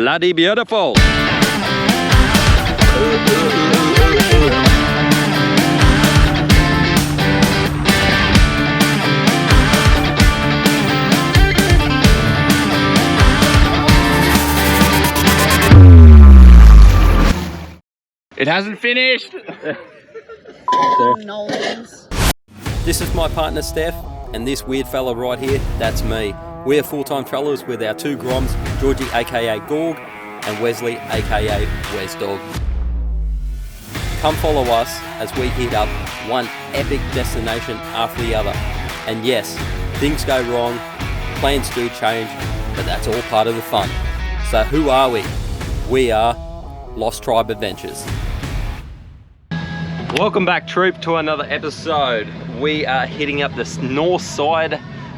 bloody beautiful. It hasn't finished. This is my partner Steph, and this weird fella right here, that's me. We are full-time travelers with our two Groms, Georgie aka Gorg and Wesley aka Wes Dog. Come follow us as we hit up one epic destination after the other. And yes, things go wrong, plans do change, but that's all part of the fun. So who are we? We are Lost Tribe Adventures. Welcome back, troop, to another episode. We are hitting up this north side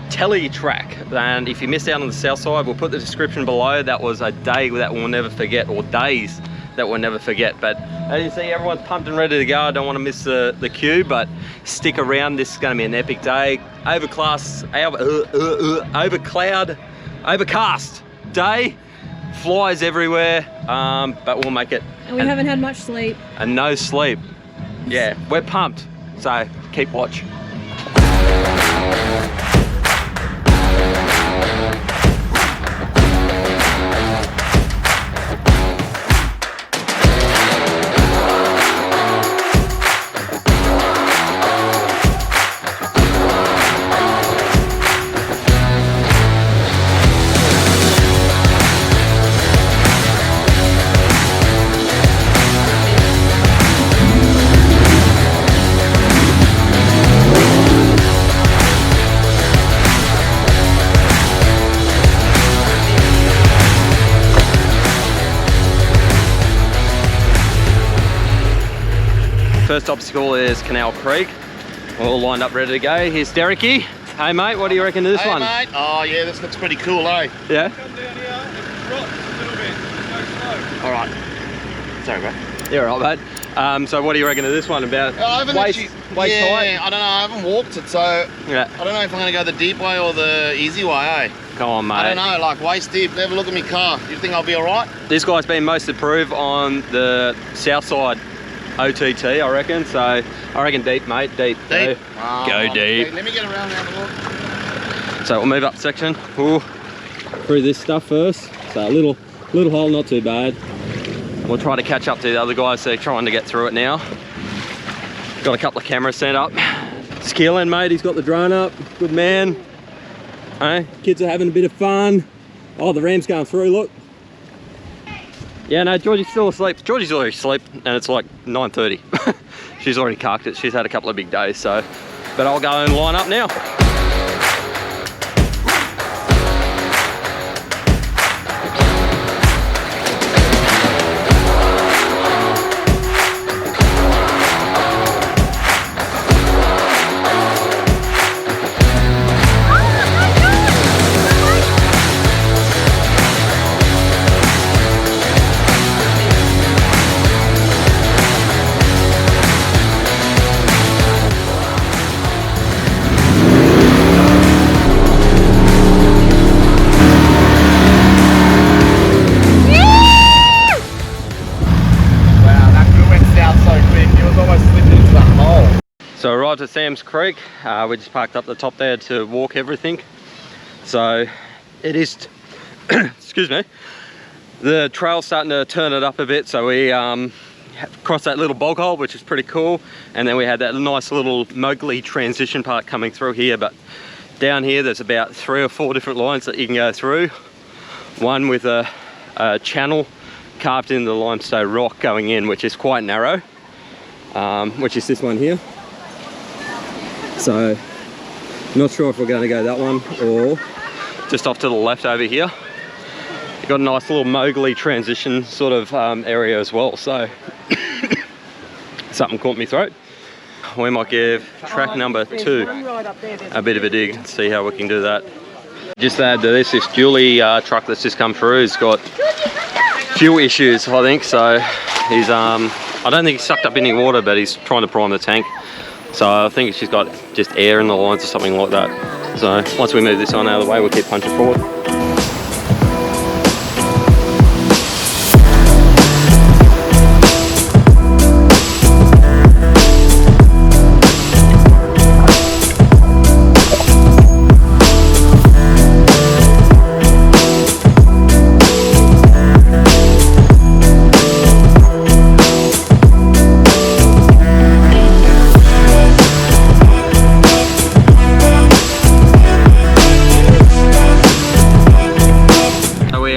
Telly track, and if you missed out on the south side, we'll put the description below. That was a day that we'll never forget, or days that we'll never forget. But as you see, everyone's pumped and ready to go. I don't want to miss the queue, but stick around. This is going to be an epic day. Overcast day, flies everywhere, but we'll make it. And we haven't had much sleep. And no sleep. Yeah, we're pumped, so keep watch. First obstacle is Canal Creek. We're all lined up ready to go. Here's Dereky. Hey mate, what do you reckon to this one? Hey mate, oh yeah, this looks pretty cool, eh? Yeah? Come down here, it drops a little bit, go slow. Alright. Sorry bro. You're right mate. So what do you reckon to this one? About waist height? I don't know, I haven't walked it, so yeah. I don't know if I'm going to go the deep way or the easy way, eh? Come on mate. I don't know, like waist deep, have a look at my car. You think I'll be alright? This guy's been most approved on the south side OTT, I reckon. So I reckon deep mate, deep. Deep? Go deep. Okay, let me get around and have a look. So we'll move up section. Ooh. Through this stuff first. So a little hole, not too bad. We'll try to catch up to the other guys, so trying to get through it now. Got a couple of cameras set up. Skilling mate, he's got the drone up. Good man. Hey, kids are having a bit of fun. Oh, the ram's going through, look. Yeah, no, Georgie's still asleep. Georgie's already asleep, and it's like 9:30. She's already carked it. She's had a couple of big days, so. But I'll go and line up now. So arrived at Sam's Creek. We just parked up the top there to walk everything. So it is, excuse me, the trail's starting to turn it up a bit. So we crossed that little bog hole, which is pretty cool. And then we had that nice little Mowgli transition part coming through here. But down here, there's about 3 or 4 different lines that you can go through. One with a channel carved in the limestone rock going in, which is quite narrow, which is this one here. So not sure if we're going to go that one or just off to the left over here. You've got a nice little Mowgli transition sort of area as well, so something caught me throat. We might give track number 2 a bit of a dig, see how we can do that. Just to add to this Julie truck that's just come through has got fuel issues, I think, so he's I don't think he's sucked up any water, but he's trying to prime the tank. So I think she's got just air in the lines or something like that. So once we move this on out of the way, we'll keep punching forward.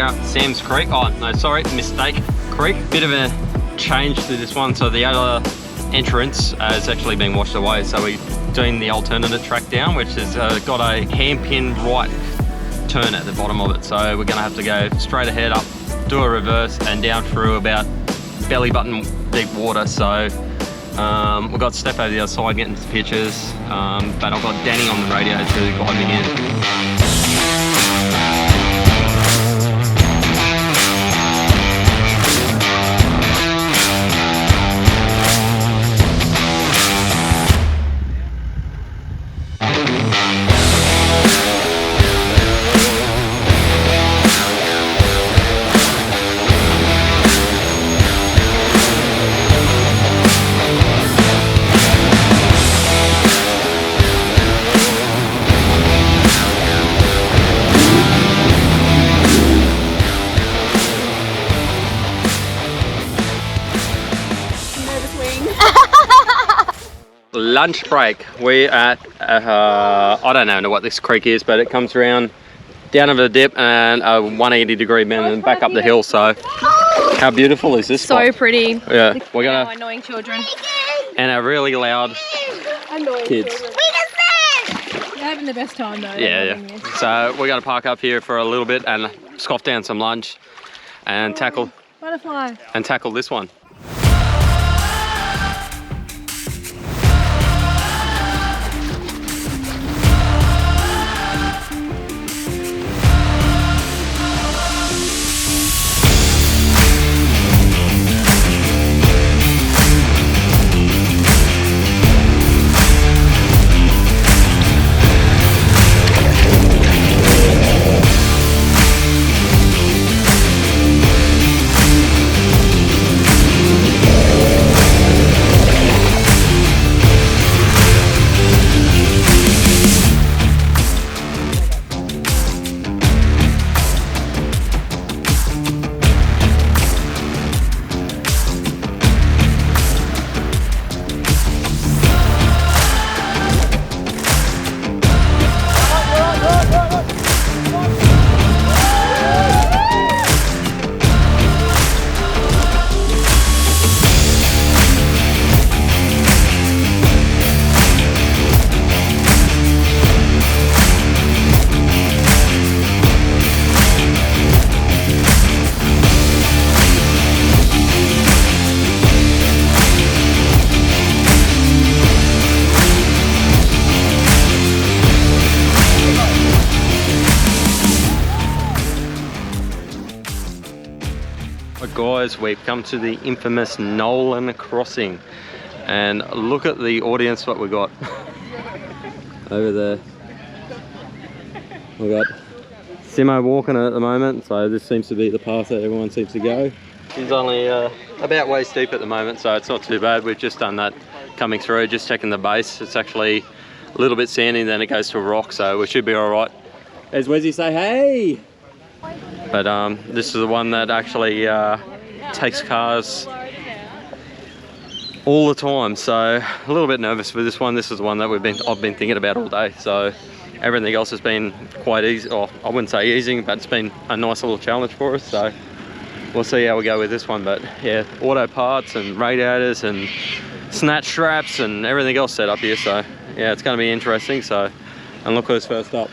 up Sam's Creek. Oh no, sorry, mistake. Creek. Bit of a change to this one. So the other entrance has actually been washed away. So we're doing the alternate track down, which has got a hairpin right turn at the bottom of it. So we're gonna have to go straight ahead up, do a reverse and down through about belly button deep water. So we've got Steph over the other side getting some pictures, but I've got Danny on the radio to guide me in. Lunch break. We're at I don't know what this creek is, but it comes around down over the dip and a 180-degree bend and back up the hill. So how beautiful is this spot? So pretty. Yeah, we're gonna Annoying children. and a really loud kids. They're having the best time though. Yeah. So we're gonna park up here for a little bit and scoff down some lunch and tackle Butterfly. this one. Guys, we've come to the infamous Nolan Crossing and look at the audience what we got over there. We've got Simo walking at the moment, so this seems to be the path that everyone seems to go. He's only about waist deep at the moment, so it's not too bad. We've just done that coming through, just checking the base. It's actually a little bit sandy, then it goes to a rock, so we should be all right. As Wezzy say, hey! But this is the one that actually takes cars all the time, so a little bit nervous for this one. This is the one that I've been thinking about all day. So everything else has been quite easy, or I wouldn't say easy, but it's been a nice little challenge for us. So we'll see how we go with this one. But yeah, auto parts and radiators and snatch straps and everything else set up here. So yeah, it's going to be interesting. So, and look who's first up.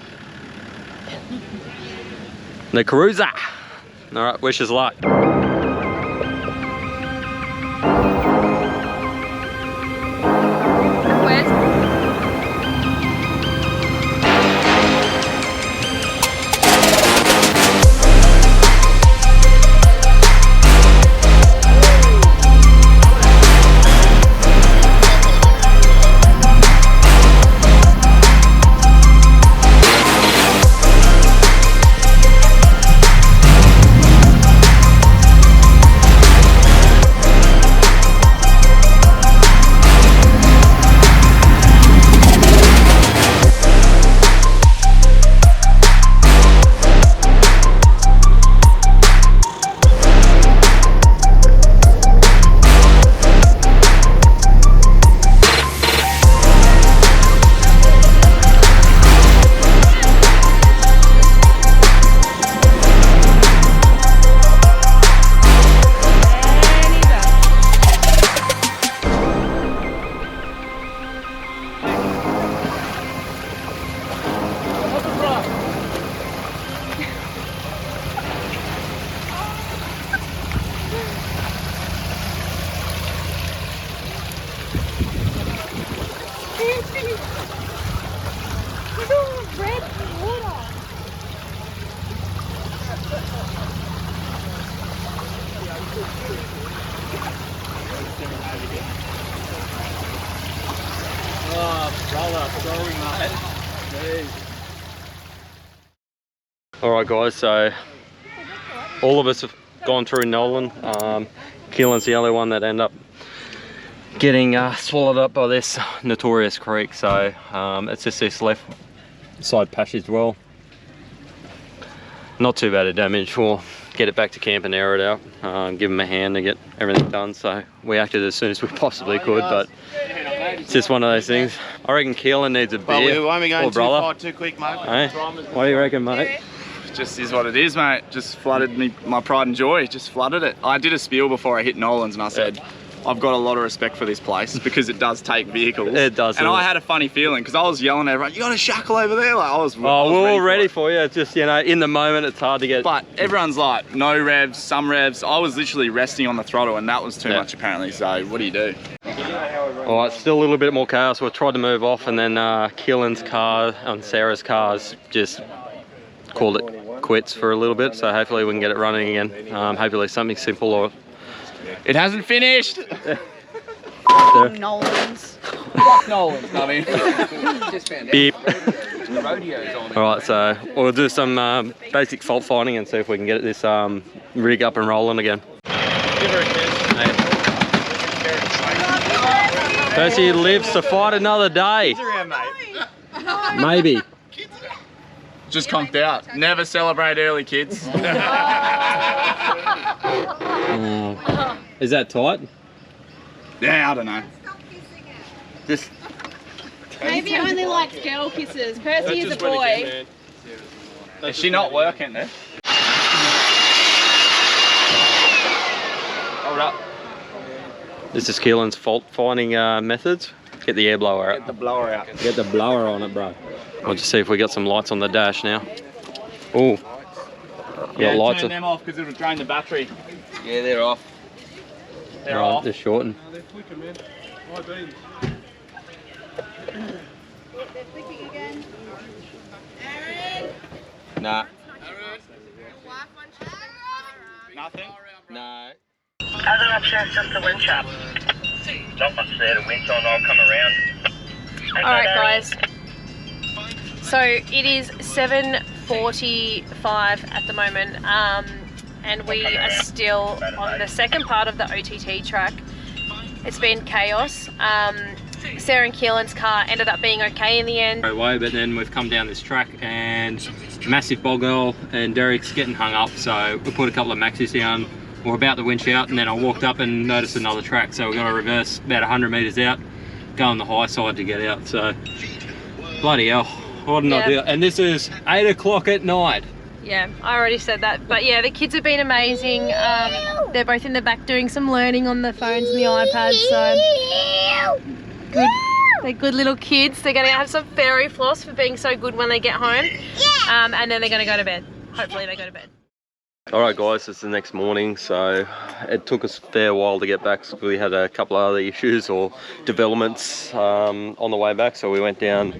The Cruiser. All right, wish us luck. Alright guys, so all of us have gone through Nolan. Keelan's the only one that ended up getting swallowed up by this notorious creek, so it's just this left side passage well. Not too bad of damage. We'll get it back to camp and air it out, give them a hand to get everything done. So we acted as soon as we possibly could, but it's just one of those things. I reckon Keelan needs a beer. Well, we won't be going too brother. far too quick, mate. Hey? What do you reckon, mate? Just is what it is, mate. Just flooded me, my pride and joy, just flooded it. I did a spiel before I hit Nolan's and I said, I've got a lot of respect for this place because it does take vehicles. It does. And I had a funny feeling because I was yelling at everyone, you got a shackle over there? Like I was we're all ready for you. It's just, you know, in the moment it's hard to get. But everyone's like, no revs, some revs. I was literally resting on the throttle and that was too much apparently. So what do you do? Alright, still a little bit more chaos. We tried to move off and then Keelan's car and Sarah's cars just called it quits for a little bit. So hopefully we can get it running again. Hopefully something simple or... It hasn't finished! Nolan's. Fuck Nolan's, I mean. Beep. Alright, so we'll do some basic fault finding and see if we can get this rig up and rolling again. Percy lives to fight another day. Maybe. Just conked out. Never celebrate early, kids. Is that tight? Yeah, I don't know. Just Maybe only likes girl kisses. Percy is a boy. Is she not working there? Hold up. This is Keelan's fault finding methods. Get the air blower out. Get the blower out. Get the blower on it, bro. We'll just see if we got some lights on the dash now. Oh, Yeah, lights. turn them off because it'll drain the battery. Yeah, they're off. They're off. They're shorting. They're flicking, man. My beans. They're flicking again. Nah. Nothing? No. Other option is just the winch up. Not much there to winch on, I'll come around. Alright guys, so it is 7:45 at the moment, and we are still on the second part of the OTT track. It's been chaos. Sarah and Keelan's car ended up being okay in the end. Way, but then we've come down this track and massive bog oil and Derek's getting hung up, so we put a couple of maxis down. We're about to winch out and then I walked up and noticed another track, so we're going to reverse about 100 metres out, go on the high side to get out. So bloody hell, what an idea. And this is 8 o'clock at night. Yeah, I already said that, but yeah, the kids have been amazing. They're both in the back doing some learning on the phones and the iPads, so good. They're good little kids. They're going to have some fairy floss for being so good when they get home, and then they're going to go to bed. Hopefully they go to bed. Alright guys, it's the next morning, so it took us a fair while to get back because we had a couple of other issues or developments on the way back, so we went down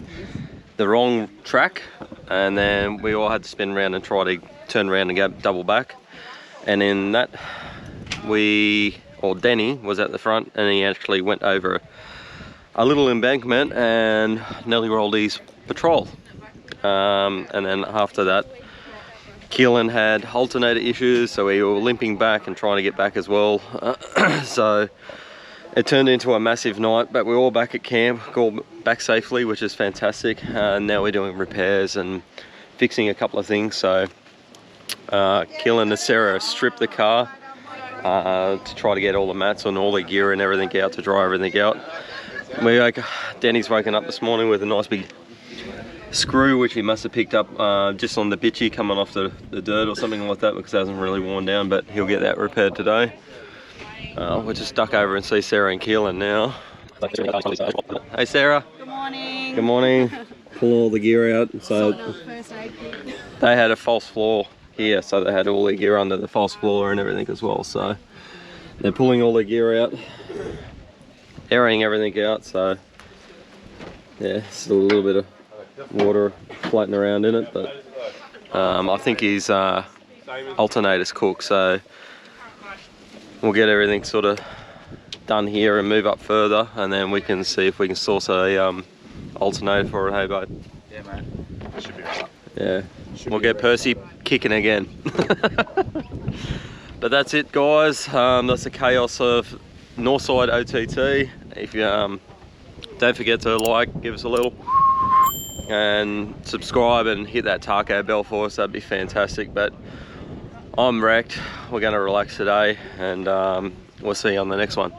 the wrong track and then we all had to spin around and try to turn around and go double back, and in that Denny was at the front and he actually went over a little embankment and nearly rolled his patrol, and then after that Keelan had alternator issues, so we were limping back and trying to get back as well. So it turned into a massive night, but we're all back at camp, all back safely, which is fantastic. Now we're doing repairs and fixing a couple of things. So Keelan and Sarah stripped the car to try to get all the mats on, all the gear and everything out, to dry everything out. Danny's woken up this morning with a nice big screw which he must have picked up just on the bitchy coming off the dirt or something like that, because it hasn't really worn down, but he'll get that repaired today. We'll just duck over and see Sarah and Keelan now. Hey Sarah. Good morning. Good morning. Pull all the gear out. So First aid kit. they had a false floor here, so they had all their gear under the false floor and everything as well, so they're pulling all their gear out, airing everything out. So yeah, still a little bit of water floating around in it, but I think he's alternators cook, so we'll get everything sort of done here and move up further, and then we can see if we can source a alternator for it. Hey, babe? Yeah, mate. Should be right. Yeah. We'll get Percy kicking again. But that's it, guys. That's the chaos of Northside OTT. If you don't forget to like, give us a little, and subscribe and hit that taco bell for us, that'd be fantastic. But I'm wrecked. We're going to relax today, and we'll see you on the next one.